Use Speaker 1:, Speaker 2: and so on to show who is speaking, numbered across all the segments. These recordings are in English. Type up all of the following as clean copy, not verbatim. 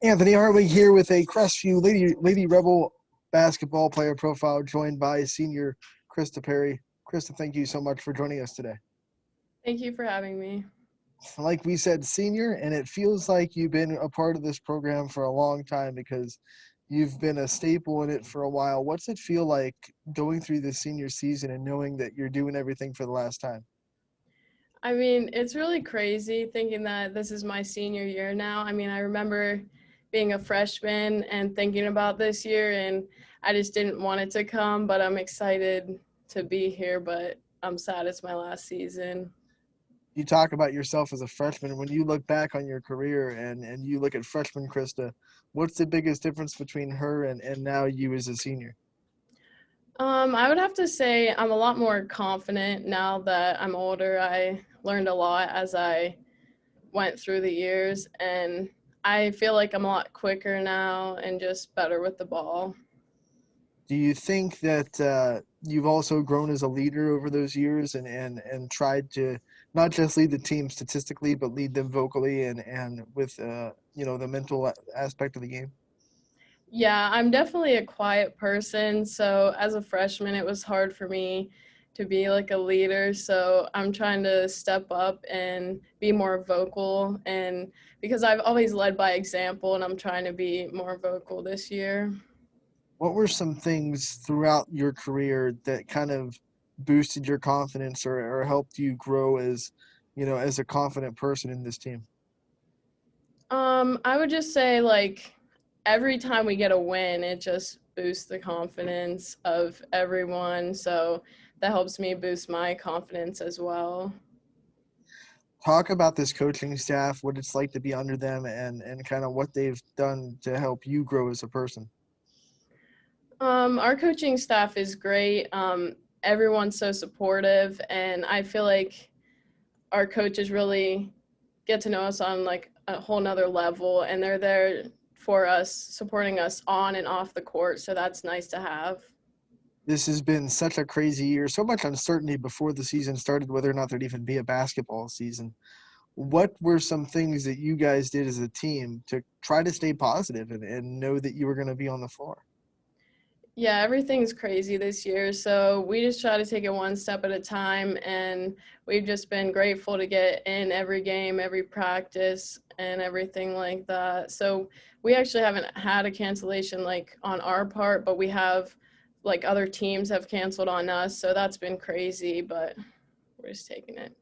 Speaker 1: Anthony Hartwig here with a Crestview Lady Rebel basketball player profile, joined by senior Krista Perry. Krista, thank you so much for joining us today.
Speaker 2: Thank you for having me.
Speaker 1: Like we said, senior, and it feels like you've been a part of this program for a long time because you've been a staple in it for a while. What's it feel like going through this senior season and knowing that you're doing everything for the last time?
Speaker 2: I mean, it's really crazy thinking that this is my senior year now. I mean, I remember being a freshman and thinking about this year, and I just didn't want it to come, but I'm excited to be here, but I'm sad it's my last season.
Speaker 1: You talk about yourself as a freshman. When you look back on your career and you look at freshman Krista, what's the biggest difference between her and now you as a senior?
Speaker 2: I would have to say I'm a lot more confident now that I'm older. I learned a lot as I went through the years, and I feel like I'm a lot quicker now and just better with the ball.
Speaker 1: Do you think that you've also grown as a leader over those years and tried to not just lead the team statistically, but lead them vocally and with the mental aspect of the game?
Speaker 2: Yeah, I'm definitely a quiet person. So as a freshman, it was hard for me to be like a leader. So I'm trying to step up and be more vocal. And because I've always led by example, and I'm trying to be more vocal this year.
Speaker 1: What were some things throughout your career that kind of boosted your confidence or helped you grow as a confident person in this team?
Speaker 2: I would just say like every time we get a win, it just boosts the confidence of everyone. So that helps me boost my confidence as well.
Speaker 1: Talk about this coaching staff, what it's like to be under them, and kind of what they've done to help you grow as a person.
Speaker 2: Our coaching staff is great. Everyone's so supportive, and I feel like our coaches really get to know us on like a whole nother level, and they're there for us, supporting us on and off the court. So that's nice to have.
Speaker 1: This has been such a crazy year, so much uncertainty before the season started, whether or not there'd even be a basketball season. What were some things that you guys did as a team to try to stay positive and know that you were going to be on the floor?
Speaker 2: Yeah, everything's crazy this year. So we just try to take it one step at a time. And we've just been grateful to get in every game, every practice, and everything like that. So we actually haven't had a cancellation like on our part, but we have like other teams have canceled on us. So that's been crazy, but we're just taking it.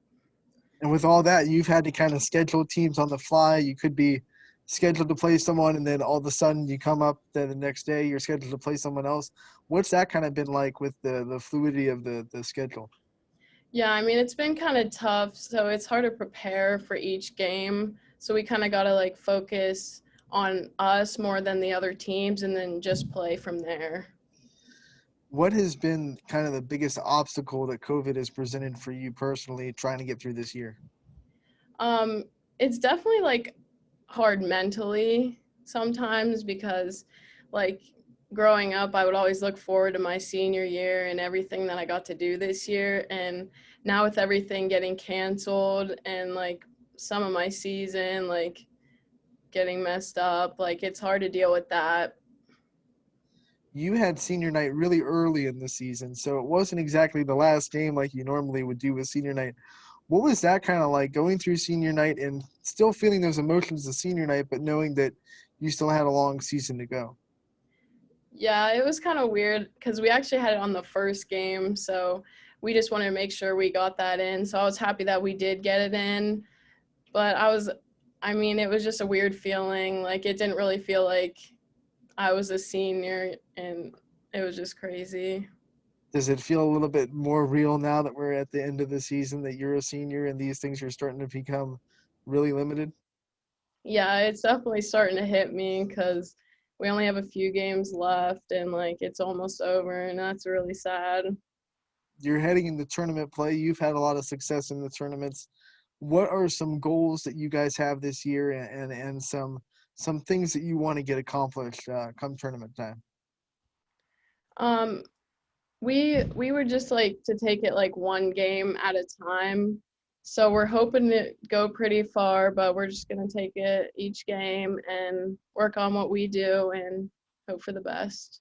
Speaker 1: And with all that, you've had to kind of schedule teams on the fly. You could be scheduled to play someone, and then all of a sudden you come up, then the next day you're scheduled to play someone else. What's that kind of been like with the fluidity of the schedule?
Speaker 2: Yeah, I mean, it's been kind of tough. So it's hard to prepare for each game. So we kind of got to like focus on us more than the other teams and then just play from there.
Speaker 1: What has been kind of the biggest obstacle that COVID has presented for you personally trying to get through this year?
Speaker 2: Um, it's definitely like hard mentally sometimes because like growing up, I would always look forward to my senior year and everything that I got to do this year. And now with everything getting canceled and like some of my season, like getting messed up, like it's hard to deal with that.
Speaker 1: You had senior night really early in the season, so it wasn't exactly the last game like you normally would do with senior night. What was that kind of like going through senior night and still feeling those emotions of senior night, but knowing that you still had a long season to go?
Speaker 2: Yeah, it was kind of weird because we actually had it on the first game. So we just wanted to make sure we got that in. So I was happy that we did get it in. But I mean, it was just a weird feeling. Like it didn't really feel like I was a senior, and it was just crazy.
Speaker 1: Does it feel a little bit more real now that we're at the end of the season that you're a senior and these things are starting to become really limited?
Speaker 2: Yeah, it's definitely starting to hit me because we only have a few games left and like it's almost over, and that's really sad.
Speaker 1: You're heading into tournament play. You've had a lot of success in the tournaments. What are some goals that you guys have this year and some things that you want to get accomplished come tournament time?
Speaker 2: Um, we were just like to take it like one game at a time So we're hoping to go pretty far, but we're just going to take it each game and work on what we do and hope for the best.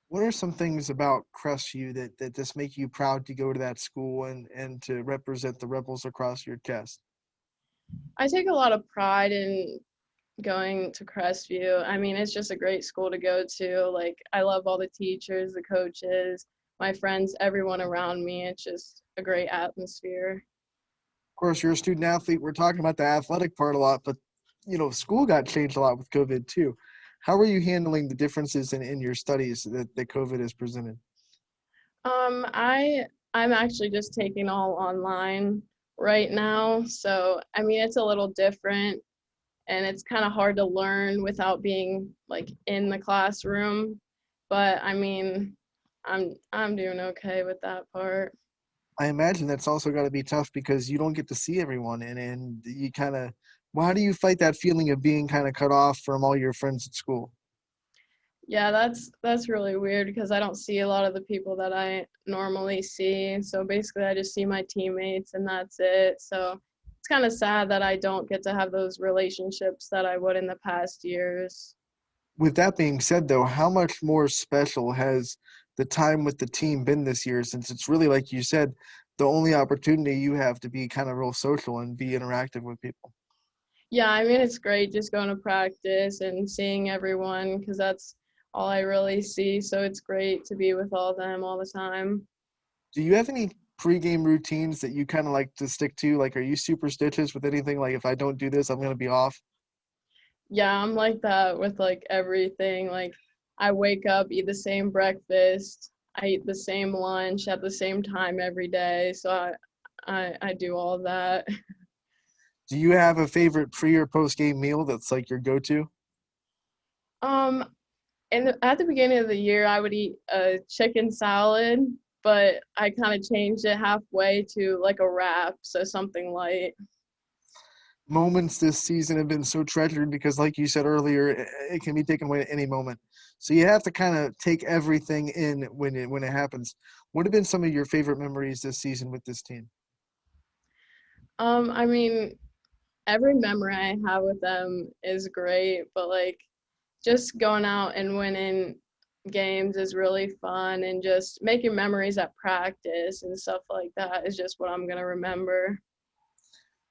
Speaker 1: What are some things about Crestview that just make you proud to go to that school and to represent the Rebels across your chest?
Speaker 2: I take a lot of pride in going to Crestview. I mean, it's just a great school to go to. Like, I love all the teachers, the coaches, my friends, everyone around me. It's just a great atmosphere.
Speaker 1: Of course, you're a student athlete. We're talking about the athletic part a lot, but school got changed a lot with COVID too. How are you handling the differences in your studies that COVID has presented?
Speaker 2: I'm actually just taking all online right now. So, I mean, it's a little different and it's kind of hard to learn without being like in the classroom. But I mean, I'm doing okay with that part.
Speaker 1: I imagine that's also got to be tough because you don't get to see everyone, and you kind of. Well, how do you fight that feeling of being kind of cut off from all your friends at school?
Speaker 2: Yeah, that's really weird because I don't see a lot of the people that I normally see. So basically, I just see my teammates and that's it. So it's kind of sad that I don't get to have those relationships that I would in the past years.
Speaker 1: With that being said, though, how much more special has the time with the team been this year? Since it's really, like you said, the only opportunity you have to be kind of real social and be interactive with people.
Speaker 2: Yeah, I mean, it's great just going to practice and seeing everyone because that's all I really see. So it's great to be with all them all the time.
Speaker 1: Do you have any pregame routines that you kind of like to stick to? Like, are you superstitious with anything? Like, if I don't do this, I'm going to be off.
Speaker 2: Yeah, I'm like that with like everything. Like I wake up, eat the same breakfast, I eat the same lunch at the same time every day. So I do all that.
Speaker 1: Do you have a favorite pre or post game meal that's like your go to?
Speaker 2: Um, and at the beginning of the year, I would eat a chicken salad, but I kind of changed it halfway to like a wrap, so something light.
Speaker 1: Moments this season have been so treasured because, like you said earlier, it can be taken away at any moment. So you have to kind of take everything in when it happens. What have been some of your favorite memories this season with this team?
Speaker 2: I mean, every memory I have with them is great, but like just going out and winning games is really fun and just making memories at practice and stuff like that is just what I'm going to remember.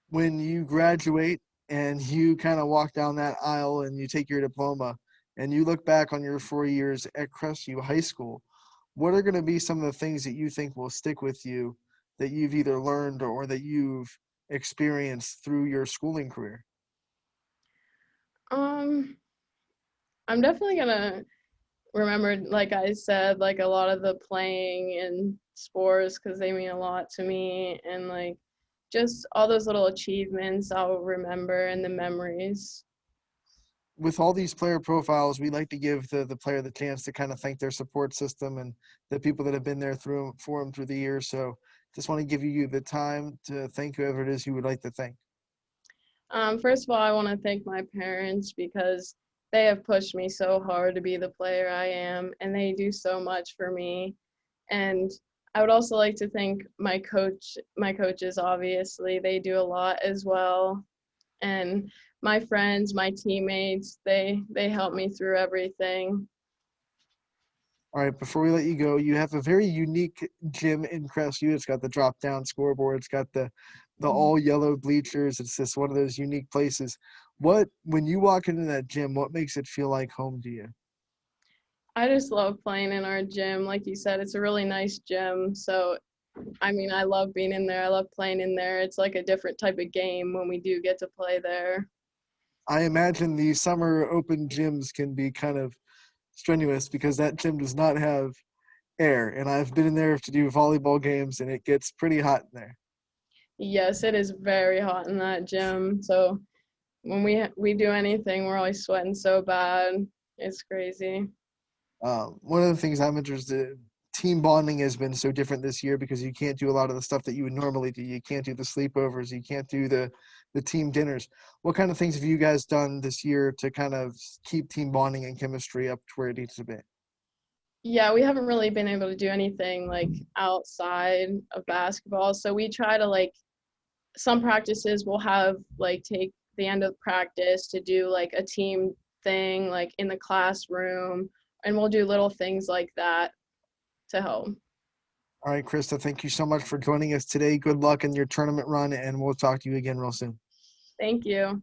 Speaker 1: When you graduate and you kind of walk down that aisle and you take your diploma and you look back on your 4 years at Crestview High School, what are going to be some of the things that you think will stick with you that you've either learned or that you've experienced through your schooling career?
Speaker 2: Um, I'm definitely going to remember, like I said, like a lot of the playing and sports because they mean a lot to me and like just all those little achievements I'll remember and the memories.
Speaker 1: With all these player profiles, we like to give the player the chance to kind of thank their support system and the people that have been there through for them through the years. So just want to give you the time to thank whoever it is you would like to thank.
Speaker 2: First of all, I want to thank my parents because they have pushed me so hard to be the player I am, and they do so much for me. And I would also like to thank my coaches, obviously. They do a lot as well. And my friends, my teammates, they help me through everything.
Speaker 1: All right, before we let you go, you have a very unique gym in Crestview. It's got the drop down scoreboard. It's got the all yellow bleachers. It's just one of those unique places. What when you walk into that gym, what makes it feel like home to you?
Speaker 2: I just love playing in our gym. Like you said, it's a really nice gym. So, I mean, I love being in there. I love playing in there. It's like a different type of game when we do get to play there.
Speaker 1: I imagine the summer open gyms can be kind of strenuous because that gym does not have air. And I've been in there to do volleyball games, and it gets pretty hot in there.
Speaker 2: Yes, it is very hot in that gym. So when we do anything, we're always sweating so bad. It's crazy.
Speaker 1: One of the things I'm interested in, team bonding has been so different this year because you can't do a lot of the stuff that you would normally do. You can't do the sleepovers. You can't do the team dinners. What kind of things have you guys done this year to kind of keep team bonding and chemistry up to where it needs to be?
Speaker 2: Yeah, we haven't really been able to do anything like outside of basketball. So we try to like some practices we'll have like take the end of practice to do like a team thing like in the classroom, and we'll do little things like that to help.
Speaker 1: All right, Krista, thank you so much for joining us today. Good luck in your tournament run, and we'll talk to you again real soon.
Speaker 2: Thank you.